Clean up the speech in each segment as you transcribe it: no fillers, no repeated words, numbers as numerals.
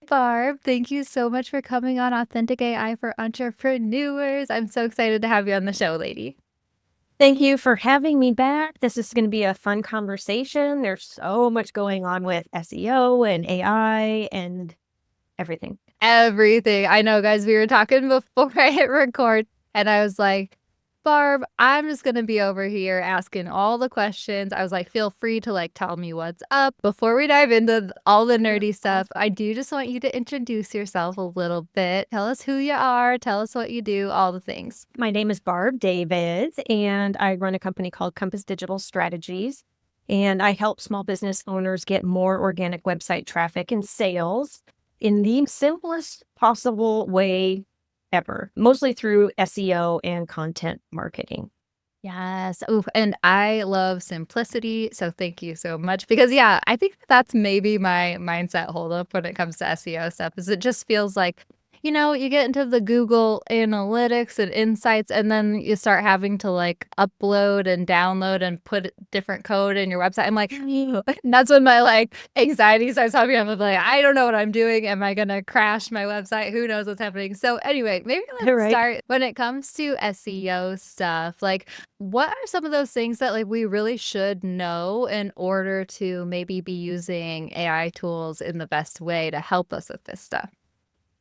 Barb. Thank you so much for coming on Authentic AI for Entrepreneurs. I'm so excited to have you on the show, lady. Thank you for having me back. This is going to be a fun conversation. There's so much going on with SEO and AI and everything. Everything. I know, guys, we were talking before I hit record, and I was like, Barb, I'm just going to be over here asking all the questions. I was like, feel free to tell me what's up. Before we dive into all the nerdy stuff, I do just want you to introduce yourself a little bit. Tell us who you are, tell us what you do, all the things. My name is Barb Davids, and I run a company called Compass Digital Strategies. And I help small business owners get more organic website traffic and sales in the simplest possible way ever, mostly through SEO and content marketing. Yes. Ooh, and I love simplicity. So thank you so much. Because yeah, I think that's maybe my mindset holdup when it comes to SEO stuff, is it just feels like, you get into the Google analytics and insights, and then you start having to upload and download and put different code in your website. I'm like, and that's when my anxiety starts helping. I'm like, I don't know what I'm doing. Am I gonna crash my website? Who knows what's happening? So anyway, maybe let's Right. start when it comes to SEO stuff. What are some of those things that we really should know in order to maybe be using AI tools in the best way to help us with this stuff?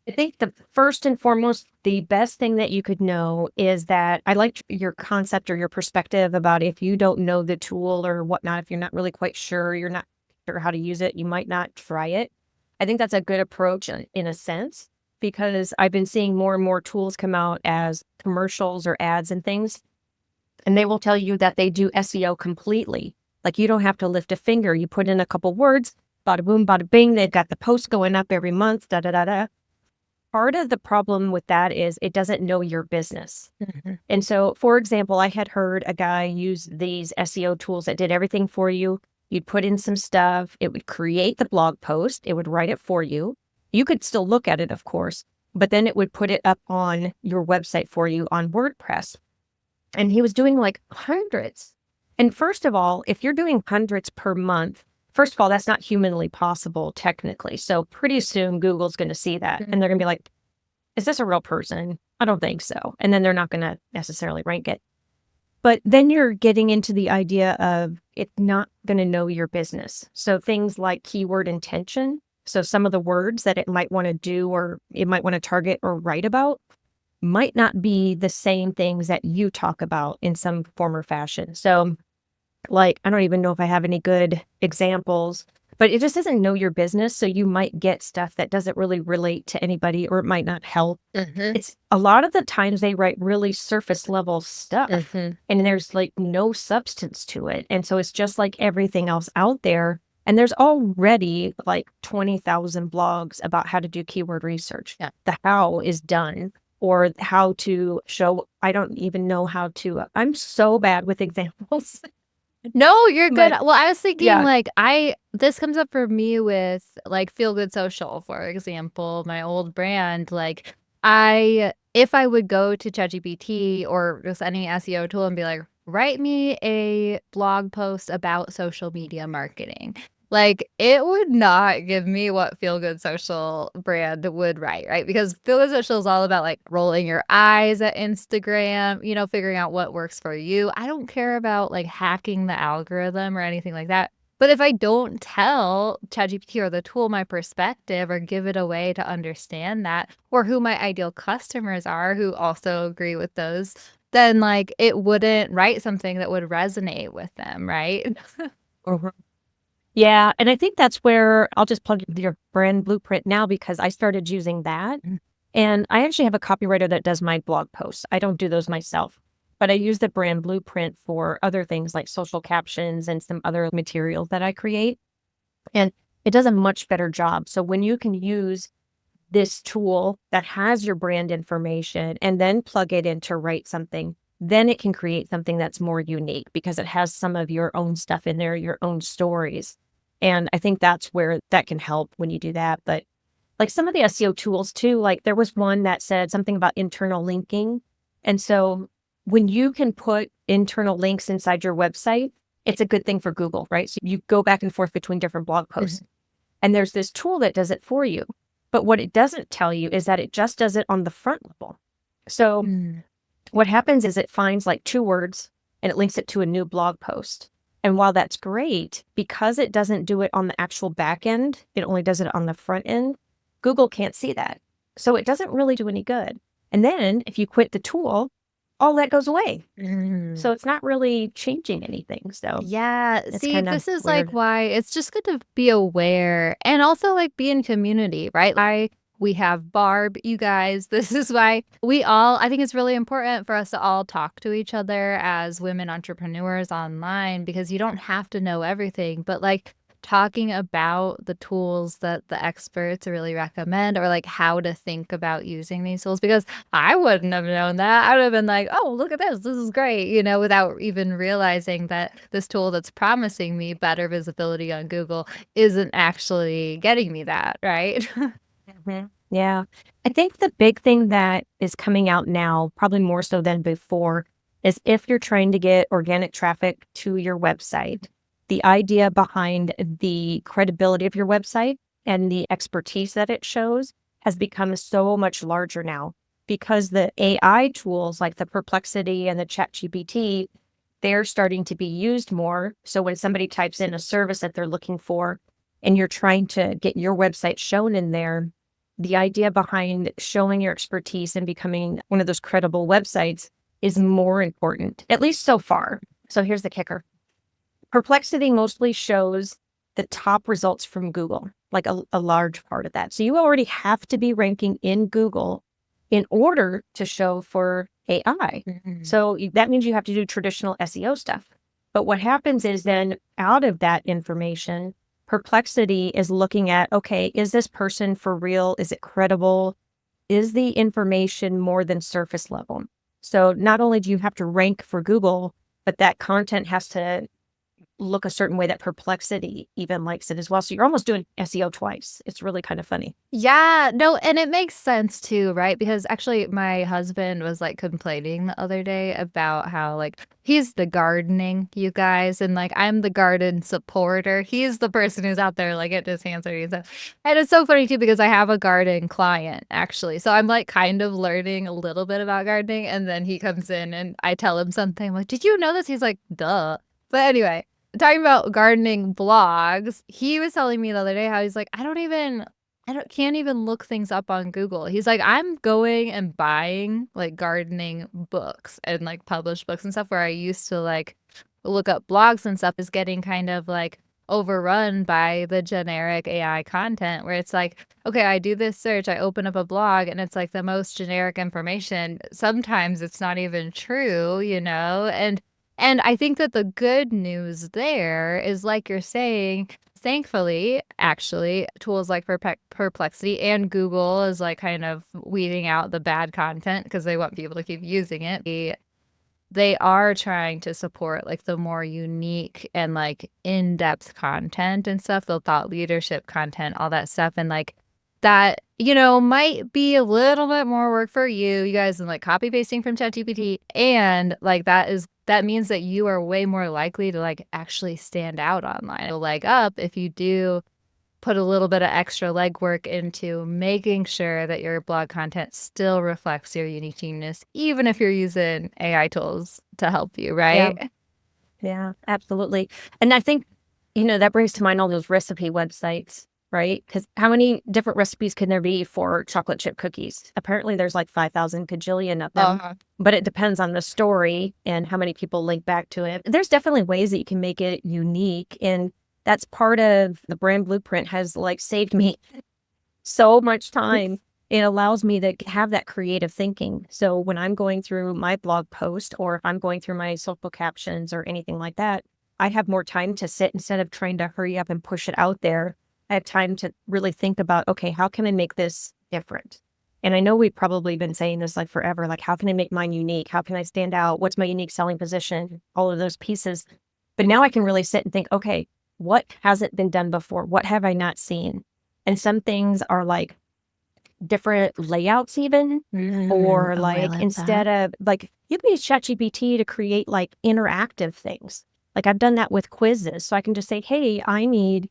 I think the first and foremost, the best thing that you could know is that I like your concept or your perspective about if you don't know the tool or whatnot, if you're not really quite sure, you're not sure how to use it, you might not try it. I think that's a good approach in a sense, because I've been seeing more and more tools come out as commercials or ads and things, and they will tell you that they do SEO completely. Like you don't have to lift a finger. You put in a couple words, bada boom, bada bing, they've got the post going up every month, da da da da. Part of the problem with that is it doesn't know your business. And so, for example, I had heard a guy use these SEO tools that did everything for you. You'd put in some stuff, it would create the blog post, it would write it for you. You could still look at it, of course, but then it would put it up on your website for you on WordPress. And he was doing like hundreds. And first of all, if you're doing hundreds per month, first of all, that's not humanly possible technically. So pretty soon Google's going to see that and they're going to be like, is this a real person? I don't think so. And then they're not going to necessarily rank it. But then you're getting into the idea of it's not going to know your business. So things like keyword intention. So some of the words that it might want to do or it might want to target or write about might not be the same things that you talk about in some form or fashion. So I don't even know if I have any good examples, but it just doesn't know your business. So you might get stuff that doesn't really relate to anybody, or it might not help. It's a lot of the times they write really surface level stuff and there's no substance to it. And so it's just like everything else out there. And there's already 20,000 blogs about how to do keyword research. Yeah. The how is done, or how to show. I don't even know how to. I'm so bad with examples. No, you're good. But Well, I was thinking yeah. this comes up for me with Feel Good Social, for example, my old brand. If I would go to ChatGPT or just any SEO tool and be like, write me a blog post about social media marketing, it would not give me what Feel Good Social brand would write, right? Because Feel Good Social is all about rolling your eyes at Instagram, figuring out what works for you. I don't care about hacking the algorithm or anything like that. But if I don't tell ChatGPT or the tool my perspective or give it a way to understand that, or who my ideal customers are who also agree with those, then it wouldn't write something that would resonate with them, right? Yeah. And I think that's where I'll just plug your brand blueprint now, because I started using that. And I actually have a copywriter that does my blog posts. I don't do those myself, but I use the brand blueprint for other things like social captions and some other materials that I create. And it does a much better job. So when you can use this tool that has your brand information and then plug it in to write something, then it can create something that's more unique because it has some of your own stuff in there, your own stories. And I think that's where that can help when you do that. But some of the SEO tools too, there was one that said something about internal linking. And so when you can put internal links inside your website, it's a good thing for Google, right? So you go back and forth between different blog posts. And there's this tool that does it for you. But what it doesn't tell you is that it just does it on the front level. So Mm. what happens is it finds like 2 words and it links it to a new blog post. And while that's great, because it doesn't do it on the actual back end, it only does it on the front end, Google can't see that. So it doesn't really do any good. And then if you quit the tool, all that goes away. Mm. So it's not really changing anything. So Yeah, it's see, kind of this is, like, weird. why it's just good to be aware and also, like, be in community, right? We have Barb, you guys. This is why I think it's really important for us to all talk to each other as women entrepreneurs online because you don't have to know everything, but, like, talking about the tools that the experts really recommend or, like, how to think about using these tools because I wouldn't have known that. I would have been like, "Oh, look at this. This is great," without even realizing that this tool that's promising me better visibility on Google isn't actually getting me that, right? Mhm. Yeah. I think the big thing that is coming out now, probably more so than before, is if you're trying to get organic traffic to your website, the idea behind the credibility of your website and the expertise that it shows has become so much larger now because the AI tools like the Perplexity and the ChatGPT, they're starting to be used more. So when somebody types in a service that they're looking for and you're trying to get your website shown in there, the idea behind showing your expertise and becoming one of those credible websites is more important, at least so far. So here's the kicker. Perplexity mostly shows the top results from Google, like a large part of that. So you already have to be ranking in Google in order to show for AI. Mhm. So that means you have to do traditional SEO stuff. But what happens is then out of that information, Perplexity is looking at, okay, is this person for real? Is it credible? Is the information more than surface level? So not only do you have to rank for Google, but that content has to look a certain way that Perplexity even likes it as well. So you're almost doing SEO twice. It's really kind of funny. Yeah, no, and it makes sense too, right? Because actually my husband was like complaining the other day about how like he's the gardening, you guys, and like I'm the garden supporter. He's the person who's out there like getting his hands dirty and stuff. And it's so funny too because I have a garden client actually. So I'm like kind of learning a little bit about gardening and then he comes in and I tell him something I'm like, "Did you know this?" He's like, "Duh." But anyway, talking about gardening blogs, he was telling me the other day how he's like, I don't can't even look things up on Google. He's like, "I'm going and buying, like, gardening books and, like, published books and stuff where I used to, like, look up blogs and stuff is getting kind of, like, overrun by the generic AI content where it's like, okay, I do this search, I open up a blog, and it's, like, the most generic information. Sometimes it's not even true, and I think that the good news there is, like you're saying, thankfully, actually, tools like Perplexity and Google is, like, kind of weeding out the bad content because they want people to keep using it. They are trying to support, like, the more unique and, like, in-depth content and stuff, the thought leadership content, all that stuff, and, like, that, might be a little bit more work for you guys than, like, copy pasting from ChatGPT, and, like, that means that you are way more likely to, like, actually stand out online. A leg up if you do put a little bit of extra legwork into making sure that your blog content still reflects your uniqueness, even if you're using AI tools to help you, Yeah. right? Yeah, absolutely. And I think, that brings to mind all those recipe websites, right? Because how many different recipes can there be for chocolate chip cookies? Apparently, there's like 5,000 cajillion of them, Uh-huh. but it depends on the story and how many people link back to it. There's definitely ways that you can make it unique. And that's part of the brand blueprint has like saved me so much time. It allows me to have that creative thinking. So when I'm going through my blog post or if I'm going through my social captions or anything like that, I have more time to sit instead of trying to hurry up and push it out there. I have time to really think about, okay, how can I make this different? And I know we've probably been saying this like forever, like how can I make mine unique? How can I stand out? What's my unique selling position? All of those pieces. But now I can really sit and think, okay, what hasn't been done before? What have I not seen? And some things are like different layouts even, or Oh, I like like that. instead of like you can use ChatGPT to create like interactive things. Like I've done that with quizzes. So I can just say, hey, I need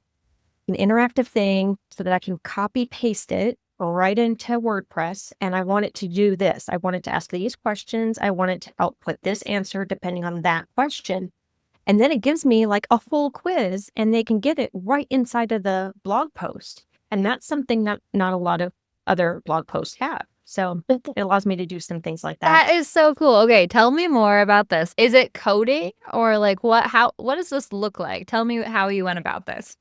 an interactive thing so that I can copy paste it right into WordPress and I want it to do this. I want it to ask these questions. I want it to output this answer depending on that question. And then it gives me like a full quiz and they can get it right inside of the blog post. And that's something that not a lot of other blog posts have. So it allows me to do some things like that. That is so cool. Okay, tell me more about this. Is it coding or like what does this look like? Tell me how you went about this.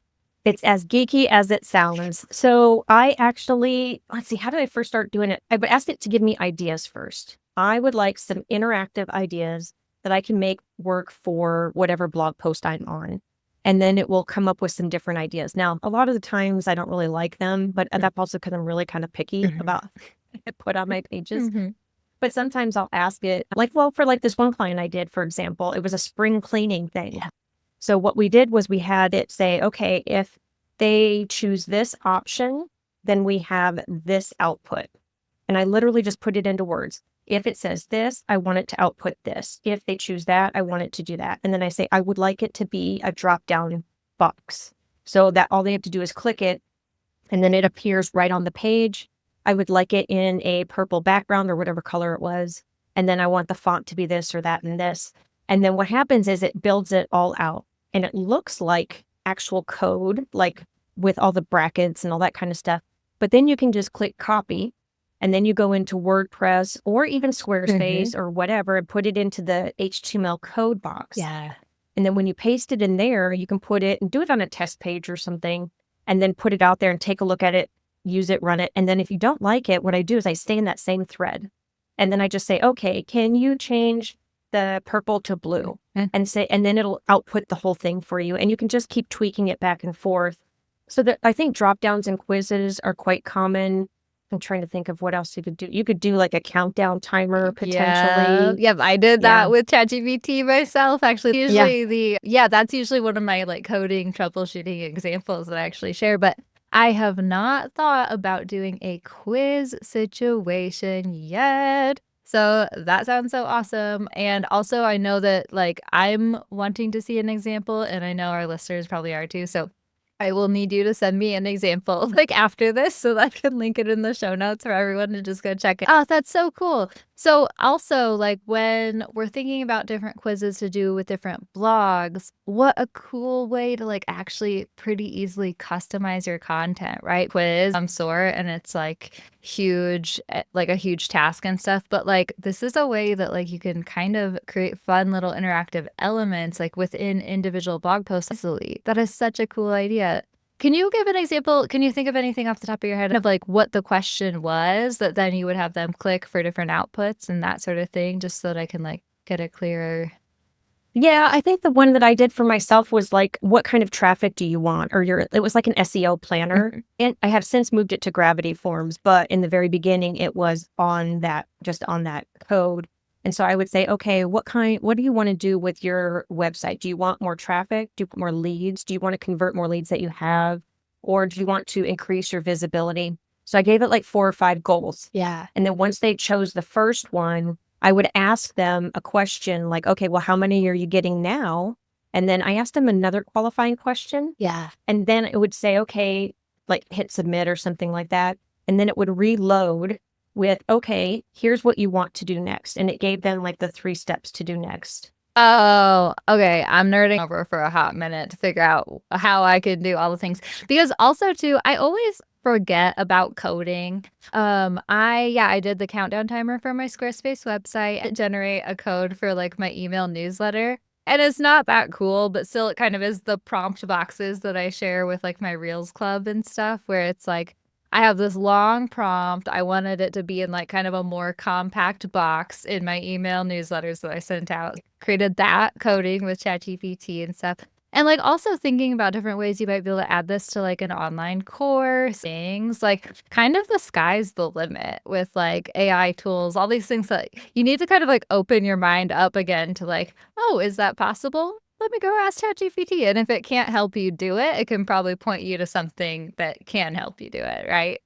It's as geeky as it sounds. So I actually, let's see, how did I first start doing it? I would ask it to give me ideas first. I would like some interactive ideas that I can make work for whatever blog post I'm on. And then it will come up with some different ideas. Now, a lot of the times I don't really like them, but that's also because I'm really kind of picky about what I put on my pages. Mhm. But sometimes I'll ask it, like, well, for like this one client I did, for example, it was a spring cleaning thing. So what we did was we had it say, okay, if they choose this option, then we have this output. And I literally just put it into words. If it says this, I want it to output this. If they choose that, I want it to do that. And then I say, I would like it to be a drop-down box so that all they have to do is click it and then it appears right on the page. I would like it in a purple background or whatever color it was. And then I want the font to be this or that and this. And then what happens is it builds it all out and it looks like actual code, like with all the brackets and all that kind of stuff. But then you can just click copy and then you go into WordPress or even Squarespace or whatever and put it into the HTML code box. Yeah. And then when you paste it in there, you can put it and do it on a test page or something and then put it out there and take a look at it, use it, run it. And then if you don't like it, what I do is I stay in that same thread. And then I just say, okay, can you change the purple to blue? And say, and then it'll output the whole thing for you. And you can just keep tweaking it back and forth. So that I think drop downs and quizzes are quite common. I'm trying to think of what else you could do. You could do like a countdown timer potentially. Yep, I did that with ChatGPT myself. Actually, Yeah. usually that's usually one of my like coding troubleshooting examples that I actually share. But I have not thought about doing a quiz situation yet. So that sounds so awesome. And also, I know that like I'm wanting to see an example, and I know our listeners probably are too. So I will need you to send me an example like after this so that I can link it in the show notes for everyone to just go check it. Oh, that's so cool. So also like when we're thinking about different quizzes to do with different blogs, what a cool way to like actually pretty easily customize your content, right? Quiz some sort and it's like huge, like a huge task and stuff. But like this is a way that like you can kind of create fun little interactive elements like within individual blog posts easily. That is such a cool idea. Can you give an example? Can you think of anything off the top of your head of like what the question was that then you would have them click for different outputs and that sort of thing, just so that I can like get a clearer. Yeah, I think the one that I did for myself was like, what kind of traffic do you want? Or it was like an SEO planner. And I have since moved it to Gravity Forms, but in the very beginning, it was just on that code. And so I would say, okay, what do you want to do with your website? Do you want more traffic? Do you want more leads? Do you want to convert more leads that you have? Or do you want to increase your visibility? So I gave it like 4 or 5 goals. Yeah. And then once they chose the first one, I would ask them a question like, okay, well, how many are you getting now? And then I asked them another qualifying question. Yeah. And then it would say, okay, like hit submit or something like that. And then it would reload with, okay, here's what you want to do next. And it gave them like the 3 steps to do next. Oh, okay. I'm nerding over for a hot minute to figure out how I can do all the things. Because also too, I always forget about coding. I did the countdown timer for my Squarespace website and generate a code for like my email newsletter. And it's not that cool, but still it kind of is the prompt boxes that I share with like my Reels Club and stuff where it's like I have this long prompt. I wanted it to be in like kind of a more compact box in my email newsletters that I sent out. Created that coding with ChatGPT and stuff. And like also thinking about different ways you might be able to add this to like an online course, things like kind of the sky's the limit with like AI tools, all these things that you need to kind of like open your mind up again to like, oh, is that possible? Let me go ask ChatGPT. And if it can't help you do it, it can probably point you to something that can help you do it, right?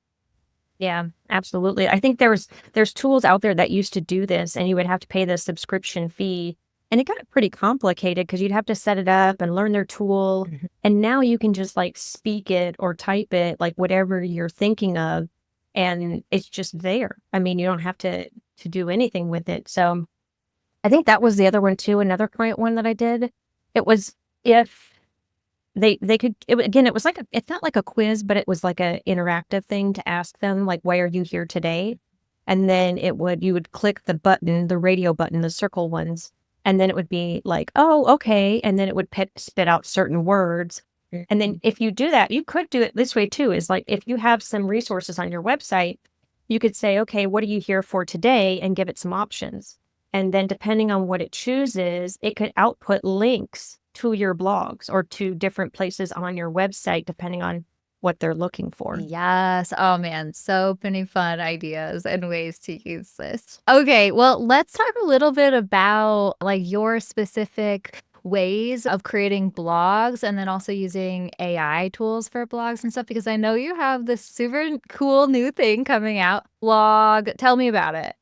Yeah, absolutely. I think there's tools out there that used to do this and you would have to pay the subscription fee. And it got pretty complicated because you'd have to set it up and learn their tool. And now you can just like speak it or type it, like whatever you're thinking of. and it's just there. I mean, you don't have to do anything with it. So I think that was the other one too. Another client one that I did. It was if they could again, it was like it's not like a quiz, but it was like a interactive thing to ask them, like, why are you here today? And then you would click the button, the radio button, the circle ones, and then it would be like, oh, okay. And then it would spit out certain words. And then if you do that, you could do it this way too, is like if you have some resources on your website, you could say, okay, what are you here for today? And give it some options. And then depending on what it chooses, it could output links to your blogs or to different places on your website, depending on what they're looking for. Yes. Oh man, so many fun ideas and ways to use this. Okay, well, let's talk a little bit about like your specific ways of creating blogs and then also using AI tools for blogs and stuff because I know you have this super cool new thing coming out. Blog, tell me about it.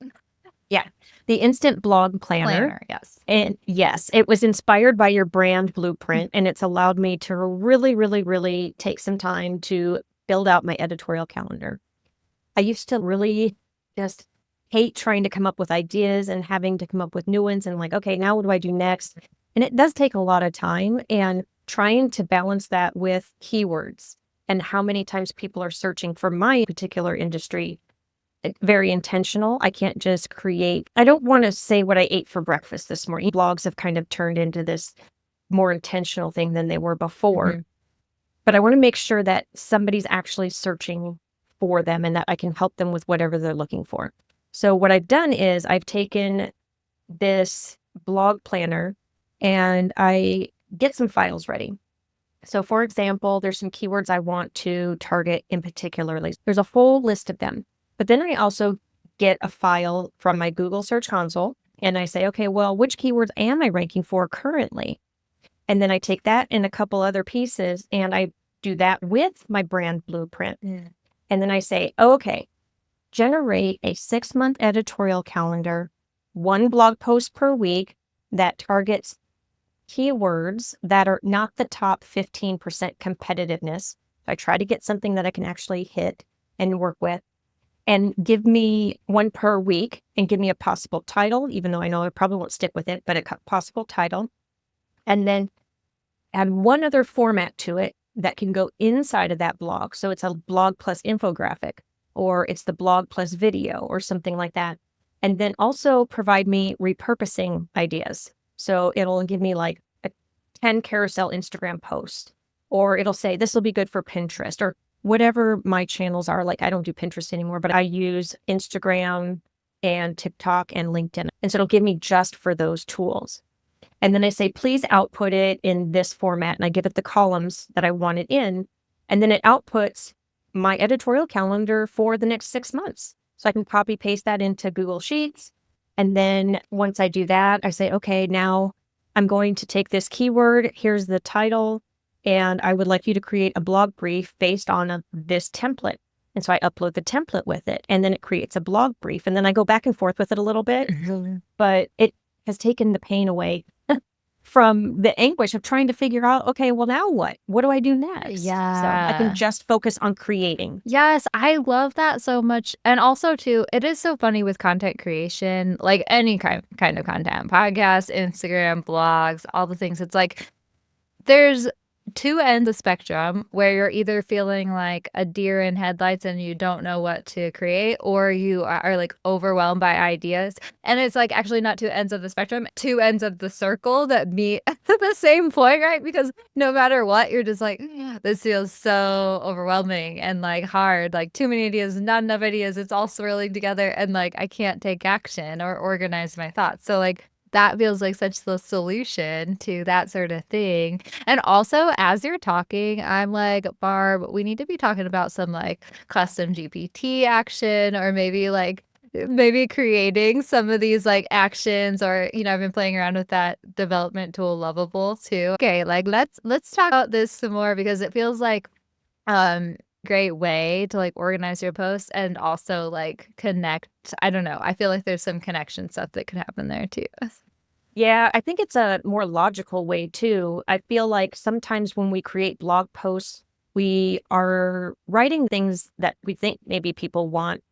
Yeah. The Instant Blog Planner. Planner, yes. And yes, it was inspired by your brand blueprint, and it's allowed me to really, really, really take some time to build out my editorial calendar. I used to really just hate trying to come up with ideas and having to come up with new ones and like, okay, now what do I do next? And it does take a lot of time and trying to balance that with keywords and how many times people are searching for my particular industry. Very intentional. I can't just I don't want to say what I ate for breakfast this morning. Blogs have kind of turned into this more intentional thing than they were before. Mhm. But I want to make sure that somebody's actually searching for them and that I can help them with whatever they're looking for. So what I've done is I've taken this blog planner and I get some files ready. So for example, there's some keywords I want to target in particularly. There's a whole list of them. But then I also get a file from my Google Search Console and I say, okay, well, which keywords am I ranking for currently? And then I take that and a couple other pieces and I do that with my brand blueprint. Yeah. And then I say, okay, generate a 6-month editorial calendar, 1 blog post per week that targets keywords that are not the top 15% competitiveness. So I try to get something that I can actually hit and work with. And give me 1 per week and give me a possible title, even though I know I probably won't stick with it, but a possible title. And then add 1 other format to it that can go inside of that blog. So it's a blog plus infographic, or it's the blog plus video or something like that. And then also provide me repurposing ideas. So it'll give me like a 10 carousel Instagram post, or it'll say, this will be good for Pinterest or whatever my channels are. Like I don't do Pinterest anymore, but I use Instagram and TikTok and LinkedIn. And so it'll give me just for those tools. And then I say, please output it in this format. And I give it the columns that I want it in. And then it outputs my editorial calendar for the next 6 months. So I can copy paste that into Google Sheets. And then once I do that, I say, okay, now I'm going to take this keyword. Here's the title. And I would like you to create a blog brief based on this template. And so I upload the template with it, and then it creates a blog brief. And then I go back and forth with it a little bit, but it has taken the pain away from the anguish of trying to figure out, okay, well, now what? What do I do next? So I can Yeah. just focus on creating. Yes, I love that so much. And also too, it is so funny with content creation, like any kind of content, podcasts, Instagram, blogs, all the things. It's like there's 2 ends of the spectrum where you're either feeling like a deer in headlights and you don't know what to create, or you are like overwhelmed by ideas. And it's like actually not 2 ends of the spectrum, 2 ends of the circle that meet at the same point, right? Because no matter what, you're just like, yeah, this feels so overwhelming and like hard, like too many ideas, not enough ideas. It's all swirling together and like I can't take action or organize my thoughts. So like that feels like such the solution to that sort of thing. And also, as you're talking, I'm like, Barb, we need to be talking about some like custom GPT action or maybe creating some of these like actions or I've been playing around with that development tool Lovable too. Okay, like let's talk about this some more because it feels like um great way to like organize your posts and also like connect. I don't know. I feel like there's some connection stuff that could happen there too. Yeah, I think it's a more logical way too. I feel like sometimes when we create blog posts, we are writing things that we think maybe people want.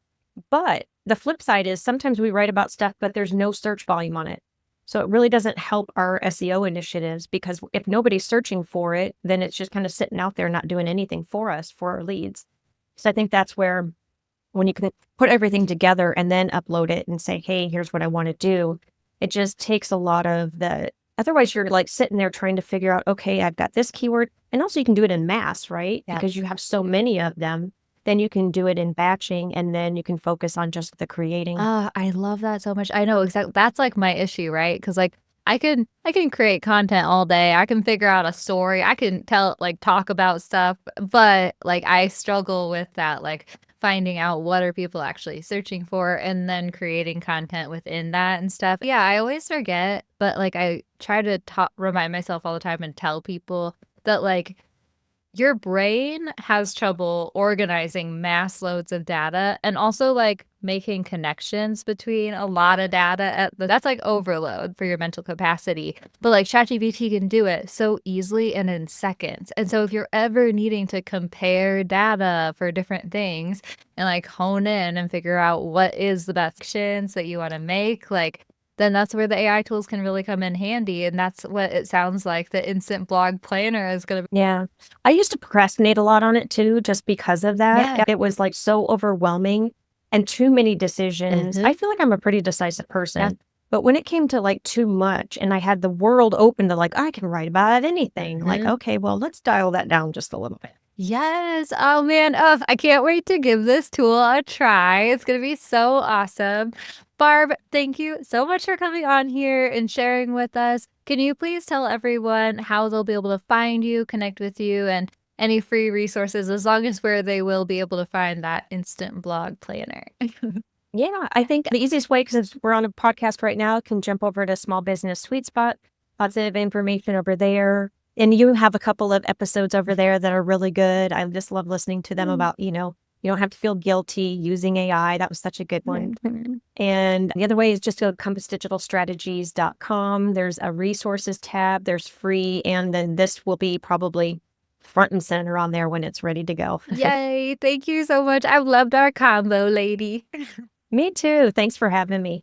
But the flip side is sometimes we write about stuff, but there's no search volume on it. So it really doesn't help our SEO initiatives, because if nobody's searching for it, then it's just kind of sitting out there, not doing anything for us, for our leads. So I think that's where, when you can put everything together and then upload it and say, hey, here's what I want to do, it just takes a lot of the, otherwise you're like sitting there trying to figure out, okay, I've got this keyword. And also you can do it in mass, right? Yeah. Because you have so many of them. Then you can do it in batching, and then you can focus on just the creating. I love that so much. I know exactly. That's like my issue, right? Because like I can create content all day. I can figure out a story. I can talk about stuff, but like I struggle with that, like finding out what are people actually searching for and then creating content within that and stuff. Yeah, I always forget, but like I try to remind myself all the time and tell people that like your brain has trouble organizing mass loads of data and also like making connections between a lot of data that's like overload for your mental capacity. But like ChatGPT can do it so easily and in seconds. And so if you're ever needing to compare data for different things and like hone in and figure out what is the best actions that you want to make, like then that's where the AI tools can really come in handy. And that's what it sounds like the instant blog planner is going to be. Yeah. I used to procrastinate a lot on it too, just because of that. Yeah. It was like so overwhelming and too many decisions. I Mhm. feel like I'm a pretty decisive person. Yeah. But when it came to like too much and I had the world open to like, I can write about anything, like, Mhm. okay, well, let's dial that down just a little bit. Yes. Oh man. Oh, I can't wait to give this tool a try. It's going to be so awesome. Barb, thank you so much for coming on here and sharing with us. Can you please tell everyone how they'll be able to find you, connect with you, and any free resources, as long as where they will be able to find that instant blog planner? Yeah, I think the easiest way, because we're on a podcast right now, can jump over to Small Business Sweet Spot. Lots of information over there. And you have a couple of episodes over there that are really good. I just love listening to them about, you don't have to feel guilty using AI. That was such a good one. Mhm. And the other way is just go to compassdigitalstrategies.com. There's a resources tab, there's free, and then this will be probably front and center on there when it's ready to go. Yay. Thank you so much. I loved our combo, lady. Me too. Thanks for having me.